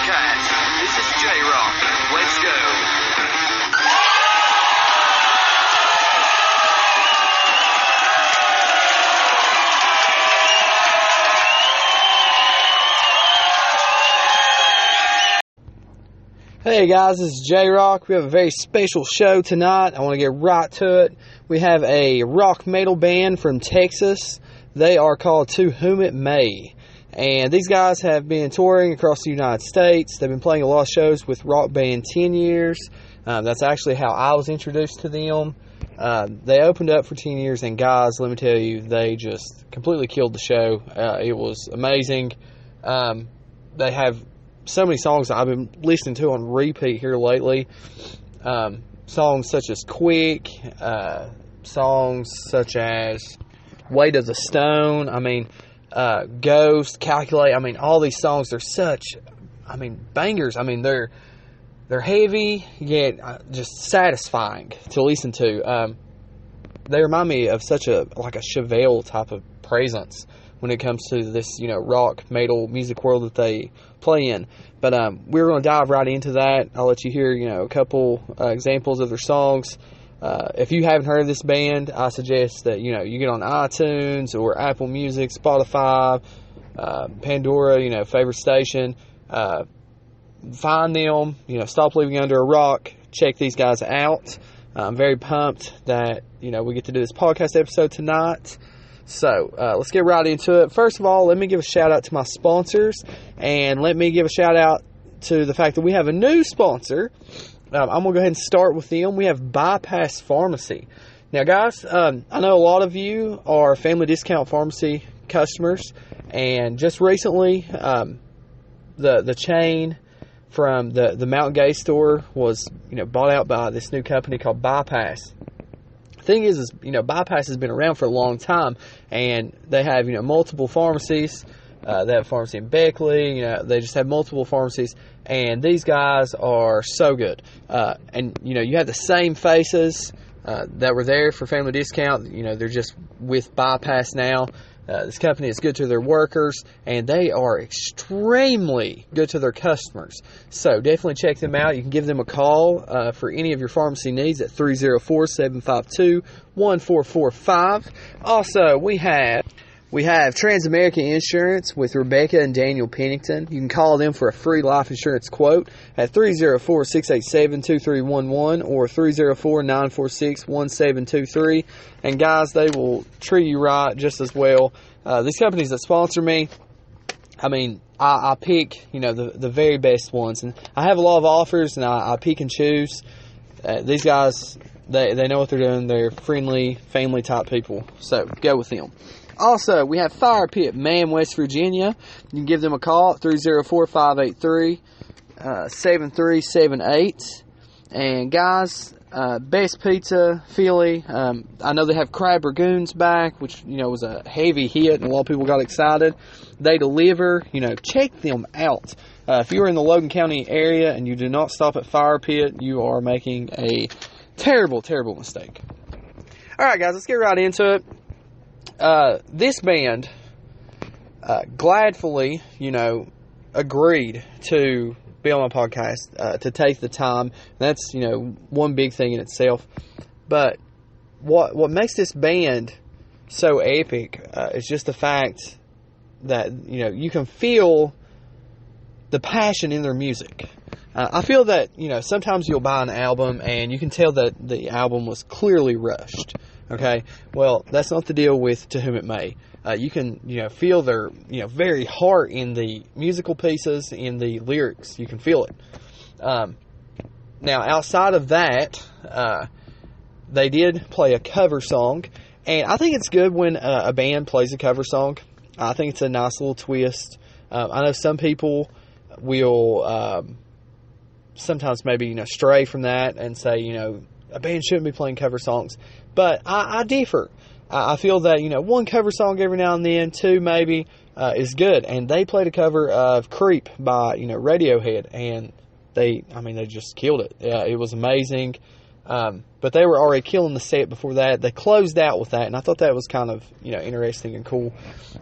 podcast. This is J-Rock. Let's go. Hey guys, this is J-Rock. We have a very special show tonight. I want to get right to it. We have a rock metal band from Texas. They are called To Whom It May. And these guys have been touring across the United States. They've been playing a lot of shows with Rock Band 10 years. That's actually how I was introduced to them. They opened up for 10 years, and guys, let me tell you, they just completely killed the show. It was amazing. They have so many songs that I've been listening to on repeat here lately. Songs such as Quick, songs such as Weight of the Stone, Ghost, Calculate. All these songs, they're such, bangers. They're heavy, yet just satisfying to listen to. They remind me of such a Chevelle type of presence when it comes to this, rock, metal, music world that they play in. But we're going to dive right into that. I'll let you hear, a couple examples of their songs. If you haven't heard of this band, I suggest that, you get on iTunes or Apple Music, Spotify, Pandora, favorite station. Find them, stop living under a rock. Check these guys out. I'm very pumped that, we get to do this podcast episode tonight. So, let's get right into it. First of all, let me give a shout out to my sponsors, and let me give a shout out to the fact that we have a new sponsor. I'm going to go ahead and start with them. We have Bypass Pharmacy. Now, guys, I know a lot of you are Family Discount Pharmacy customers, and just recently, the chain from the Mountain Gay store was, bought out by this new company called Bypass. Thing is, Bypass has been around for a long time, and they have, multiple pharmacies. They have a pharmacy in Beckley. They just have multiple pharmacies, and these guys are so good. And you have the same faces that were there for Family Discount. They're just with Bypass now. This company is good to their workers, and they are extremely good to their customers. So definitely check them out. You can give them a call for any of your pharmacy needs at 304-752-1445. Also, we have Transamerica Insurance with Rebecca and Daniel Pennington. You can call them for a free life insurance quote at 304-687-2311 or 304-946-1723. And guys, they will treat you right just as well. These companies that sponsor me, I pick, the very best ones. And I have a lot of offers, and I pick and choose. These guys, they know what they're doing. They're friendly, family type people. So go with them. Also, we have Fire Pit Man, West Virginia. You can give them a call at 304-583-7378. And guys, Best Pizza, Philly. I know they have Crab Ragoons back, which, was a heavy hit, and a lot of people got excited. They deliver. Check them out. If you're in the Logan County area and you do not stop at Fire Pit, you are making a terrible, terrible mistake. All right, guys, let's get right into it. This band, gladfully, agreed to be on my podcast, to take the time. That's, one big thing in itself. But what makes this band so epic, is just the fact that, you can feel the passion in their music. I feel that, sometimes you'll buy an album and you can tell that the album was clearly rushed. Okay, well, that's not the deal with To Whom It May. You can, feel their, very heart in the musical pieces, in the lyrics. You can feel it. Now, outside of that, they did play a cover song, and I think it's good when a band plays a cover song. I think it's a nice little twist. I know some people will sometimes maybe, stray from that and say, a band shouldn't be playing cover songs. But I differ. I feel that, one cover song every now and then, two maybe, is good. And they played a cover of Creep by, Radiohead. And they just killed it. It was amazing. But they were already killing the set before that. They closed out with that, and I thought that was kind of, interesting and cool,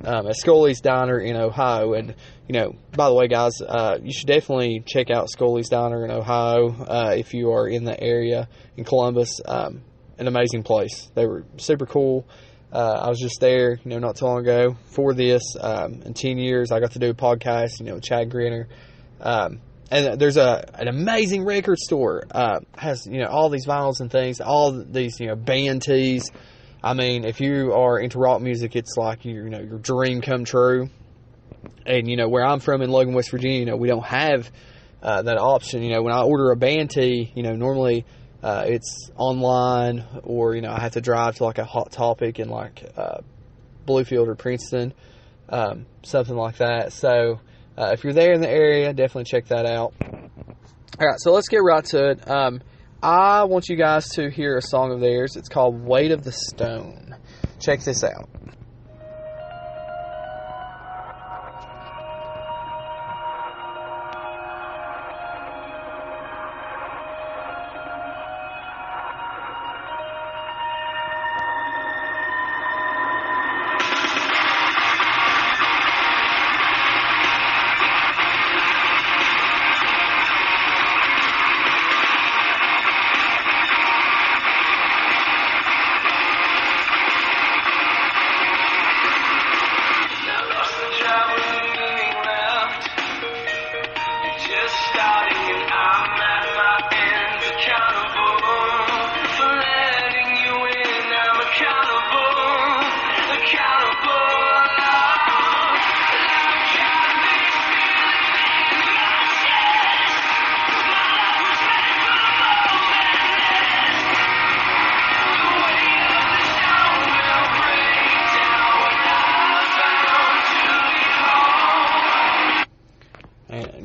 at Scully's Diner in Ohio. And, by the way, guys, you should definitely check out Scully's Diner in Ohio, if you are in the area in Columbus. An amazing place. They were super cool. I was just there, not too long ago for this. In 10 years, I got to do a podcast, with Chad Grinner. And there's an amazing record store. Has, all these vinyls and things, all these, band tees. I mean, if you are into rock music, it's like, your dream come true. And, where I'm from in Logan, West Virginia, we don't have that option. When I order a band tee, normally it's online, or, I have to drive to like a Hot Topic in like Bluefield or Princeton, something like that. So if you're there in the area, definitely check that out. All right, so let's get right to it. I want you guys to hear a song of theirs. It's called Weight of the Stone. Check this out.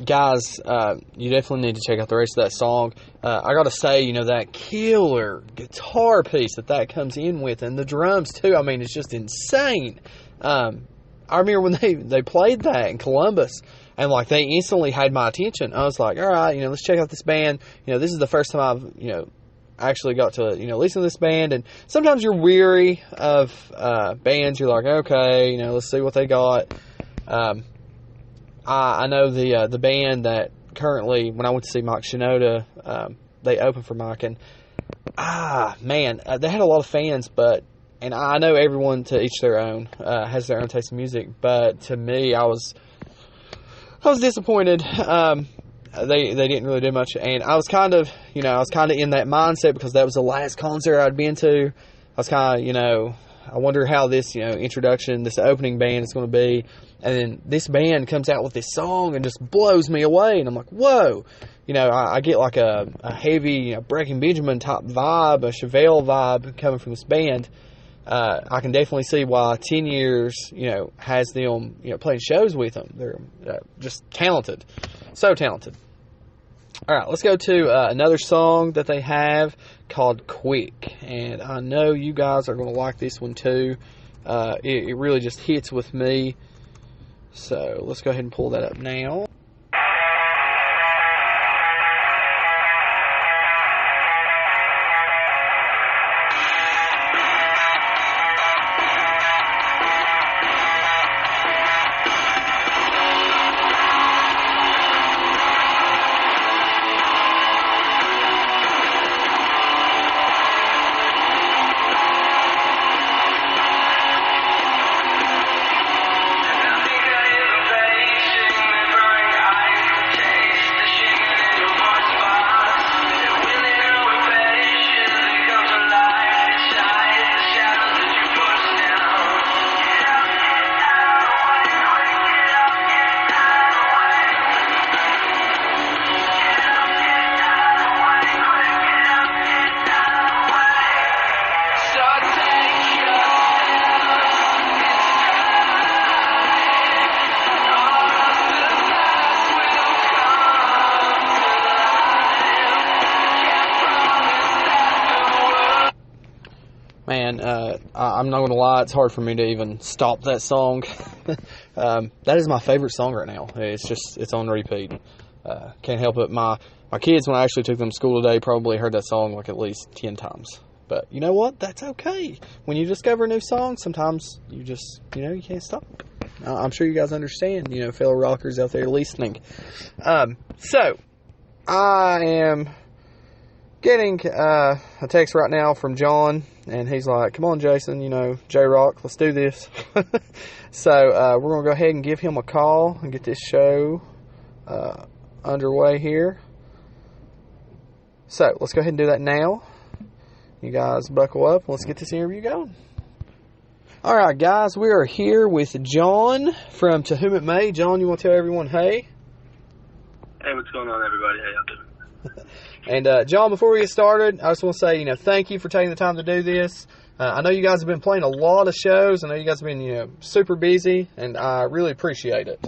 Guys, you definitely need to check out the rest of that song. I gotta say, that killer guitar piece that comes in with, and the drums too. I mean, it's just insane. I remember when they played that in Columbus, and like they instantly had my attention. I was like, all right, let's check out this band. This is the first time I've actually got to listen to this band. And sometimes you're weary of bands. You're like, okay, let's see what they got. I know the band that currently, when I went to see Mike Shinoda, they opened for Mike, and man, they had a lot of fans, and I know everyone, to each their own, has their own taste in music, but to me, I was disappointed. They didn't really do much, and I was kind of in that mindset because that was the last concert I'd been to. I was kind of, I wonder how this, introduction, this opening band is going to be. And then this band comes out with this song and just blows me away. And I'm like, whoa. I get like a heavy, Breaking Benjamin type vibe, a Chevelle vibe coming from this band. I can definitely see why 10 years, has them, playing shows with them. They're just talented. So talented. All right, let's go to another song that they have called Quick. And I know you guys are going to like this one too. It really just hits with me. So let's go ahead and pull that up now. Man, I'm not going to lie, it's hard for me to even stop that song. That is my favorite song right now. It's on repeat. Can't help it. My kids, when I actually took them to school today, probably heard that song like at least 10 times. But you know what? That's okay. When you discover a new song, sometimes you just, you can't stop. I'm sure you guys understand, fellow rockers out there listening. So, I am getting a text right now from John, and he's like, come on, Jason, J-Rock, let's do this. So, we're going to go ahead and give him a call and get this show underway here. So, let's go ahead and do that now. You guys buckle up, and let's get this interview going. Alright, guys, we are here with John from To Whom It May. John, you want to tell everyone, hey? Hey, what's going on, everybody? How y'all doing? And, John, before we get started, I just want to say, thank you for taking the time to do this. I know you guys have been playing a lot of shows. I know you guys have been, super busy, and I really appreciate it.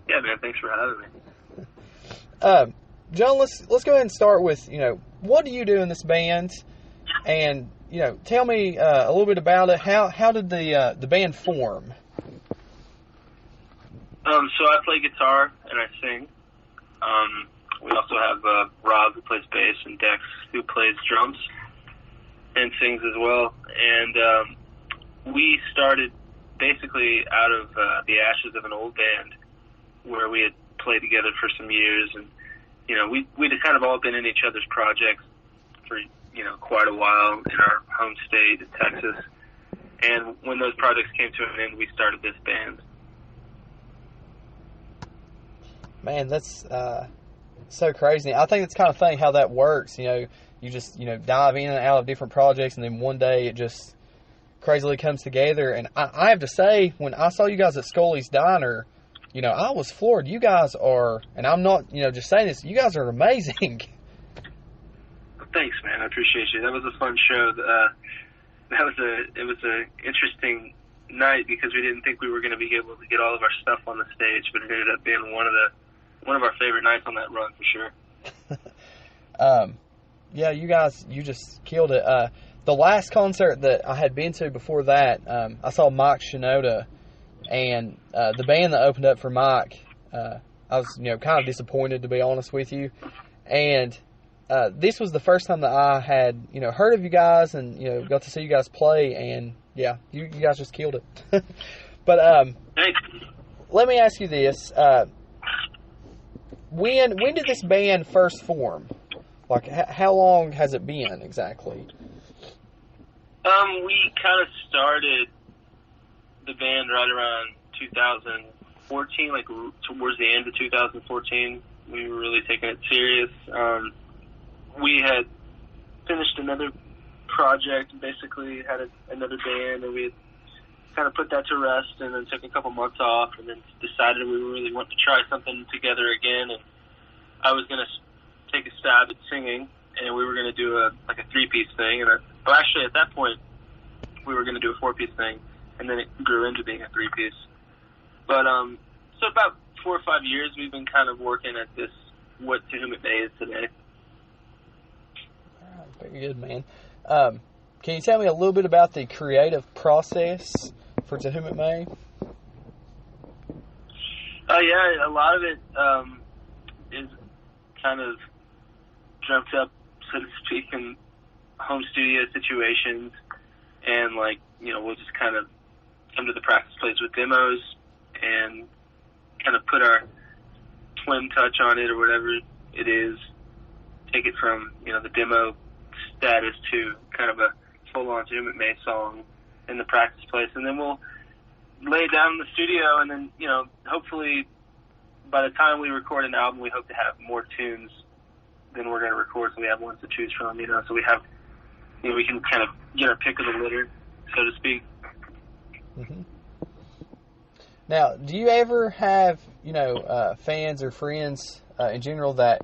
Yeah, man, thanks for having me. John, let's go ahead and start with, what do you do in this band? And, tell me a little bit about it. How did the band form? So I play guitar and I sing. We also have Rob, who plays bass, and Dex, who plays drums and sings as well. And we started basically out of the ashes of an old band where we had played together for some years. And, we'd kind of all been in each other's projects for, quite a while in our home state, Texas. And when those projects came to an end, we started this band. Man, that's so crazy. I think it's kind of funny how that works. You just, dive in and out of different projects, and then one day it just crazily comes together. And I have to say, when I saw you guys at Scully's Diner, I was floored. You guys are, and I'm not, just saying this, you guys are amazing. Thanks, man. I appreciate you. That was a fun show. It was a interesting night because we didn't think we were going to be able to get all of our stuff on the stage, but it ended up being one of our favorite nights on that run for sure. Yeah, you guys, you just killed it. The last concert that I had been to before that, I saw Mike Shinoda, and the band that opened up for Mike, I was, kind of disappointed, to be honest with you. And this was the first time that I had, heard of you guys and, got to see you guys play, and yeah, you guys just killed it. But Thanks. Let me ask you this. When did this band first form? Like, how long has it been exactly? We kind of started the band right around 2014, like towards the end of 2014. We were really taking it serious. We had finished another project, basically had another band, and we had kind of put that to rest, and then took a couple months off, and then decided we really wanted to try something together again. And I was going to take a stab at singing, and we were going to do a three-piece thing. And actually, at that point, we were going to do a four-piece thing, and then it grew into being a three-piece. But so about 4 or 5 years, we've been kind of working at this, what To Whom It May is today. All right, very good, man. Can you tell me a little bit about the creative process for To Whom It May? Yeah, a lot of it is kind of dreamt up, so to speak, in home studio situations, and we'll just kind of come to the practice place with demos and kind of put our twin touch on it or whatever it is, take it from, the demo status to kind of a full-on To Whom It May song in the practice place, and then we'll lay it down in the studio, and then, hopefully by the time we record an album, we hope to have more tunes than we're going to record, so we have ones to choose from, so we have, we can kind of get our pick of the litter, so to speak. Mm-hmm. Now, do you ever have, fans or friends in general that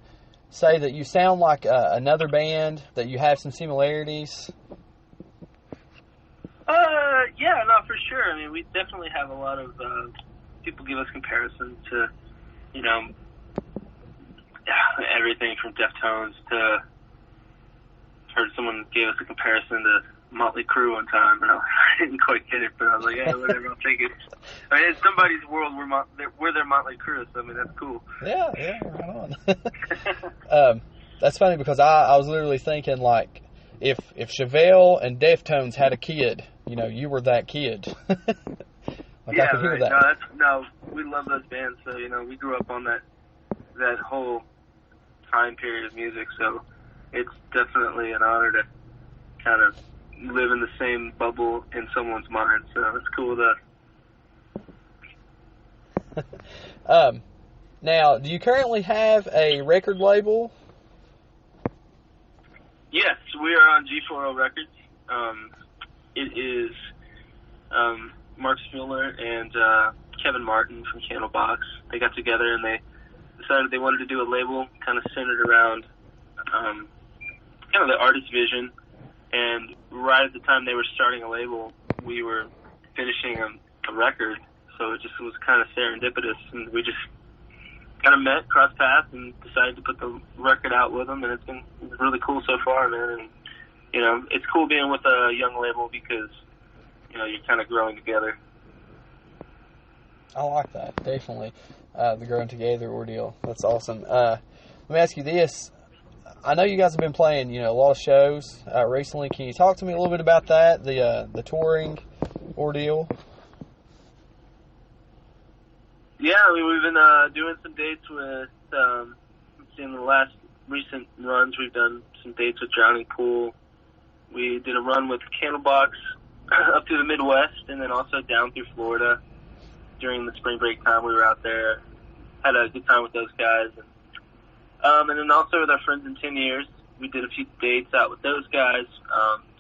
say that you sound like another band, that you have some similarities? Yeah, no, for sure. I mean, we definitely have a lot of people give us comparisons to, everything from Deftones to, heard someone gave us a comparison to Motley Crue one time, and I didn't quite get it, but I was like, yeah, whatever, I'll take it. I mean, it's somebody's world. We're their Motley Crue, so I mean, that's cool. Yeah, right on. That's funny because I was literally thinking, like, if Chevelle and Deftones had a kid, you know, you were that kid. Like, yeah, I could hear right. that. No, we love those bands, so, you know, we grew up on that whole time period of music, so it's definitely an honor to kind of live in the same bubble in someone's mind, so it's cool to... Now, do you currently have a record label? Yes, we are on G4L Records. It is Mark Spiller and Kevin Martin from Candlebox. They got together and they decided they wanted to do a label kind of centered around kind of the artist vision. And right at the time they were starting a label, we were finishing a record, so it just was kind of serendipitous, and we just kind of met, crossed paths, and decided to put the record out with them, and it's been really cool so far, man. And, you know, it's cool being with a young label because, you know, you're kind of growing together. I like that, definitely. The growing together ordeal. That's awesome. Let me ask you this. I know you guys have been playing, you know, a lot of shows recently. Can you talk to me a little bit about that, the touring ordeal? Yeah, we've been doing some dates with, in the last recent runs, we've done some dates with Drowning Pool. We did a run with Candlebox up through the Midwest, and then also down through Florida during the spring break time. We were out there, had a good time with those guys. And then also with our friends in 10 Years, we did a few dates out with those guys.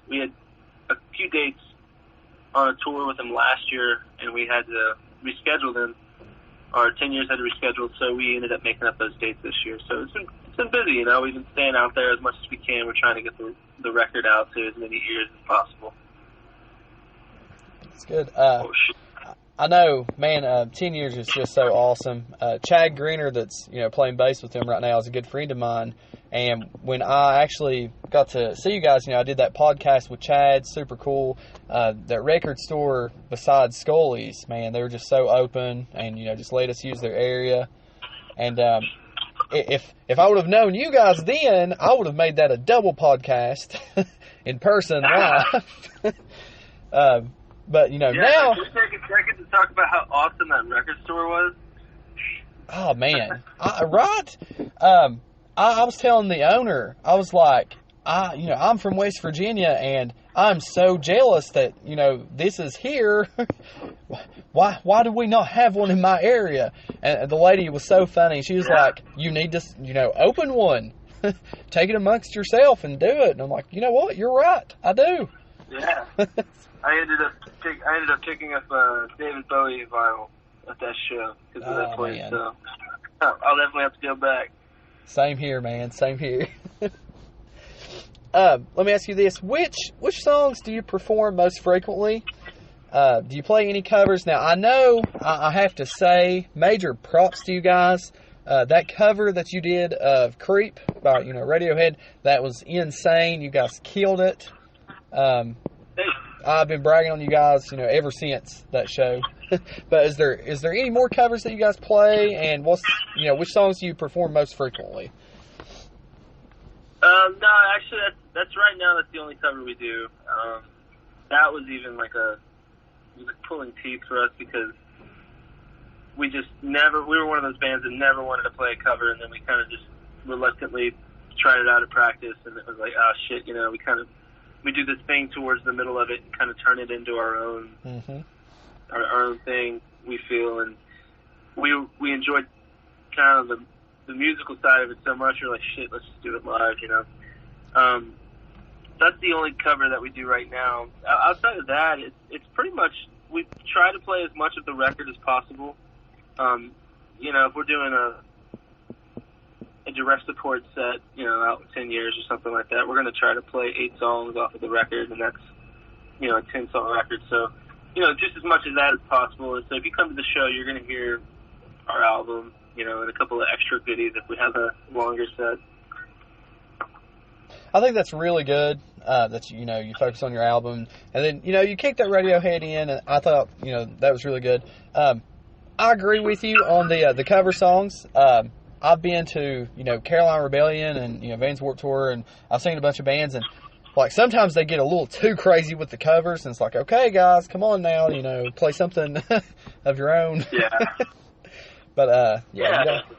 We had a few dates on a tour with them last year, and we had to reschedule them. Our 10 Years had to reschedule, so we ended up making up those dates this year. So it's been busy, you know. We've been staying out there as much as we can. We're trying to get the record out to as many ears as possible. That's good. I know, man, 10 Years is just so awesome. Chad Greener, that's, you know, playing bass with him right now, is a good friend of mine. And when I actually got to see you guys, you know, I did that podcast with Chad, super cool. That record store besides Scully's, man, they were just so open and, you know, just let us use their area. And if I would have known you guys then, I would have made that a double podcast in person live. But, you know, now... Just take a second to talk about how awesome that record store was. Oh, man. Right? I was telling the owner, I was like, you know, I'm from West Virginia, and I'm so jealous that, you know, this is here. Why do we not have one in my area? And the lady was so funny. She was like, you need to, you know, open one. Take it amongst yourself and do it. And I'm like, you know what? You're right. I do. Yeah. I ended up picking up David Bowie vinyl at that show because of that place. Man. So I'll definitely have to go back. Same here, man. Same here. Let me ask you this: which songs do you perform most frequently? Do you play any covers? Now I know I have to say major props to you guys. That cover that you did of "Creep" by Radiohead, that was insane. You guys killed it. I've been bragging on you guys, ever since that show. But is there any more covers that you guys play, and which songs do you perform most frequently? No, actually, that's right now. That's the only cover we do. That was even it was pulling teeth for us because we were one of those bands that never wanted to play a cover, and then we kind of just reluctantly tried it out at practice, and it was like, oh shit, we do this thing towards the middle of it and kind of turn it into our own, our own thing, we feel. And we enjoyed kind of the musical side of it so much. We're like, shit, let's just do it live, That's the only cover that we do right now. Outside of that, it's pretty much, we try to play as much of the record as possible. If we're doing a direct support set, out in 10 years or something like that, we're going to try to play 8 songs off of the record, and that's, a 10-song record. So, just as much of that as possible. And so if you come to the show, you're going to hear our album, and a couple of extra goodies if we have a longer set. I think that's really good. that you focus on your album, and then you kick that Radiohead in, and I thought that was really good. I agree with you on the cover songs. I've been to Caroline Rebellion and Vans Warped Tour, and I've seen a bunch of bands, and like sometimes they get a little too crazy with the covers, and it's like, okay guys, come on now, play something of your own. Yeah. But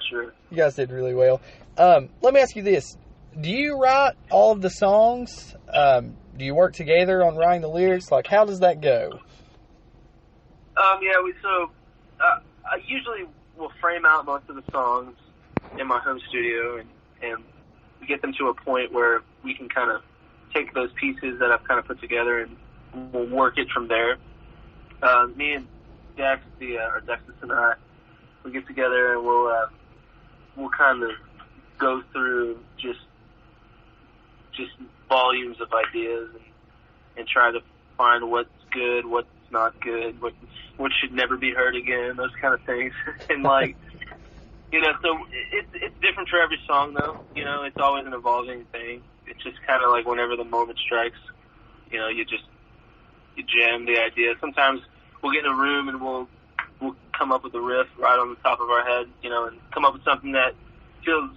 sure. You guys did really well. Let me ask you this: do you write all of the songs? Do you work together on writing the lyrics? Like, how does that go? I usually will frame out most of the songs in my home studio, and we get them to a point where we can kind of take those pieces that I've kind of put together and we'll work it from there. Me and Dex, Dexus and I, we get together and we'll kind of go through just volumes of ideas and try to find what's good, what's not good, what should never be heard again, those kind of things. And so it's different for every song though. It's always an evolving thing. It's just kind of like whenever the moment strikes, you jam the idea. Sometimes we'll get in a room and we'll come up with a riff right on the top of our head, and come up with something that feels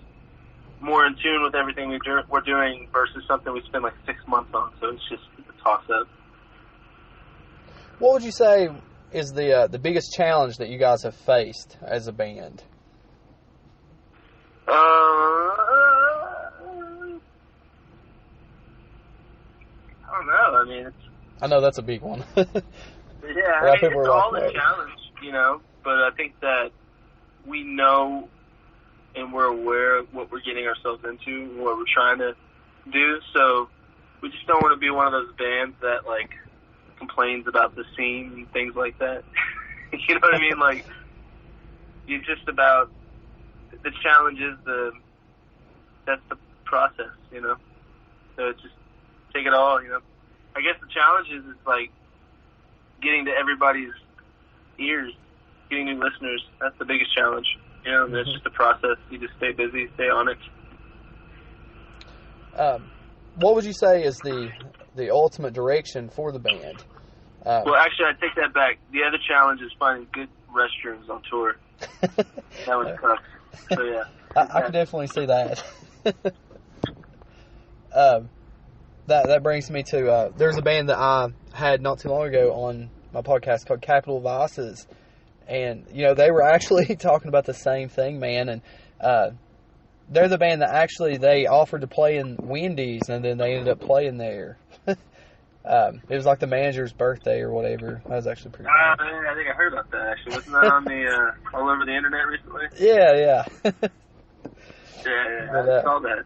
more in tune with everything we're doing versus something we spend like 6 months on. So it's just a toss-up. What would you say is the biggest challenge that you guys have faced as a band? I don't know. I mean, I know that's a big one. Yeah, it's all a challenge, but I think that we know and we're aware of what we're getting ourselves into and what we're trying to do, so we just don't want to be one of those bands that, like, complains about the scene and things like that. You know what I mean? Like, you're just about, the challenge is that's the process, So it's just take it all, I guess the challenge is like getting to everybody's ears, getting new listeners. That's the biggest challenge. And it's just a process. You just stay busy, stay on it. What would you say is the ultimate direction for the band? Well, actually, I take that back. The other challenge is finding good restrooms on tour. That was tough. So, yeah. I can definitely see that. That brings me to, there's a band that I had not too long ago on my podcast called Capital Vices. And, they were actually talking about the same thing, man. And they're the band that actually they offered to play in Wendy's, and then they ended up playing there. It was like the manager's birthday or whatever. That was actually pretty cool. I think I heard about that, actually. Wasn't that on the all over the internet recently? Yeah. Yeah, I saw that.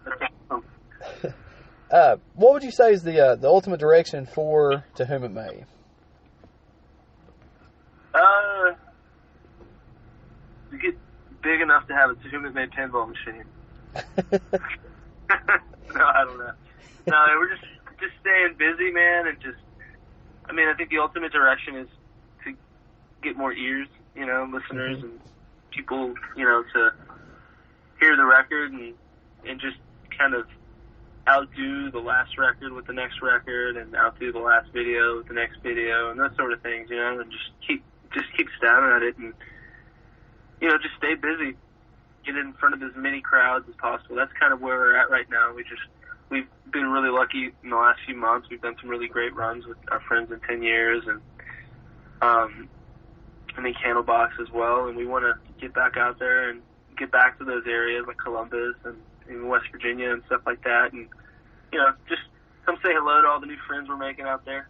What would you say is the ultimate direction for To Whom It May? To get big enough to have a To Whom It May pinball machine. No, I don't know. No, we're just staying busy, man, and I think the ultimate direction is to get more ears, listeners and people, to hear the record and just kind of outdo the last record with the next record and outdo the last video with the next video and those sort of things, and just keep stabbing at it and, just stay busy. Get in front of as many crowds as possible. That's kind of where we're at right now. We've been really lucky in the last few months. We've done some really great runs with our friends in 10 years and then Candlebox as well. And we want to get back out there and get back to those areas like Columbus and in West Virginia and stuff like that. And, just come say hello to all the new friends we're making out there.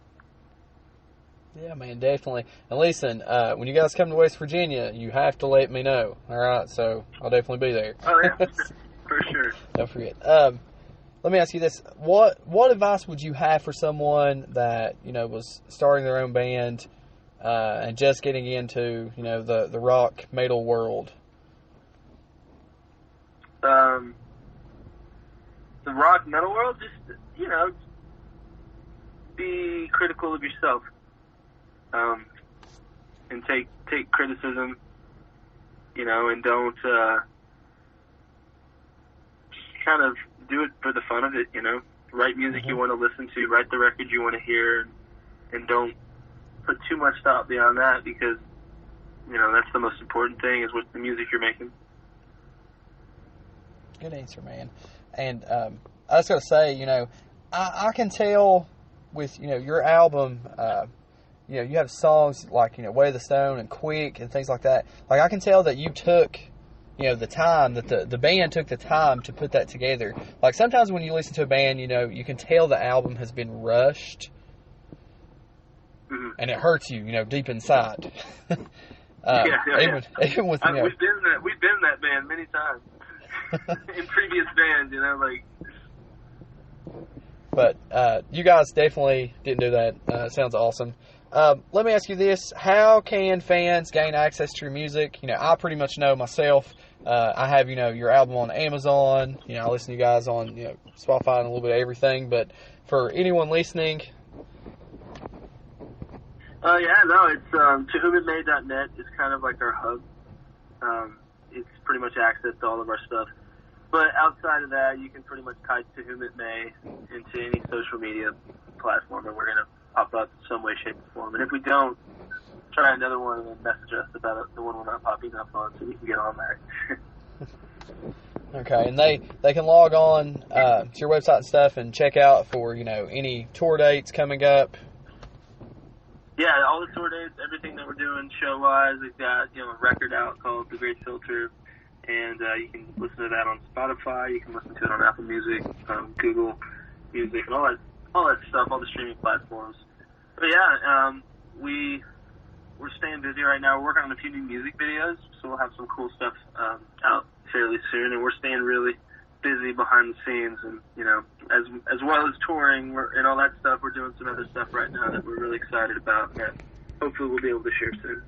Yeah, man, definitely. And listen, when you guys come to West Virginia, you have to let me know. All right, so I'll definitely be there. Oh, yeah, for sure. Don't forget. Let me ask you this: what advice would you have for someone that was starting their own band and just getting into the rock metal world? The rock metal world, just be critical of yourself. And take criticism, and don't just kind of do it for the fun of it, write music you want to listen to, write the record you want to hear, and don't put too much thought beyond that, because, you know, that's the most important thing, is what the music you're making. Good answer, man. And I was going to say, you know, I can tell with, you know, your album, you know, you have songs like, you know, Way of the Stone and Quick and things like that. Like, I can tell that you took, you know, the time, that the band took the time to put that together. Like, sometimes when you listen to a band, you know, you can tell the album has been rushed, and it hurts you, you know, deep inside. Even with, you know, we've been that band many times in previous bands, you know, like. But you guys definitely didn't do that. Sounds awesome. Let me ask you this: how can fans gain access to your music? You know, I pretty much know myself. I have, you know, your album on Amazon. You know, I listen to you guys on, you know, Spotify and a little bit of everything. But for anyone listening, it's towhomitmay.net is kind of like our hub. It's pretty much access to all of our stuff. But outside of that, you can pretty much type To Whom It May into any social media platform, and we're going to pop up in some way, shape, or form. And if we don't, try another one and then message us about the one we're not popping up on, so we can get on there. Okay, and they can log on to your website and stuff and check out for, you know, any tour dates coming up. Yeah, all the tour dates, everything that we're doing show-wise. We've got, you know, a record out called The Great Filter, and you can listen to that on Spotify. You can listen to it on Apple Music, Google Music, and all that stuff, all the streaming platforms. But yeah, we're staying busy right now. We're working on a few new music videos, so we'll have some cool stuff out fairly soon. And we're staying really busy behind the scenes, and, you know, as well as touring and all that stuff. We're doing some other stuff right now that we're really excited about, that hopefully we'll be able to share soon.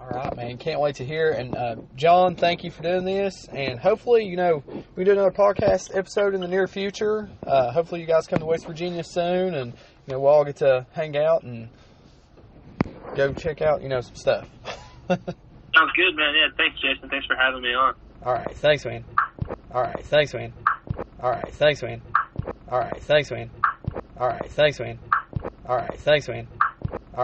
All right, man. Can't wait to hear. And John, thank you for doing this. And hopefully, you know, we do another podcast episode in the near future. Hopefully, you guys come to West Virginia soon, and, you know, we'll all get to hang out and go check out, you know, some stuff. Sounds good, man. Yeah, thanks, Jason. Thanks for having me on. All right, thanks, man. All right, thanks, man. All right, thanks, man. All right, thanks, man. All right, thanks, man. All right, thanks, man.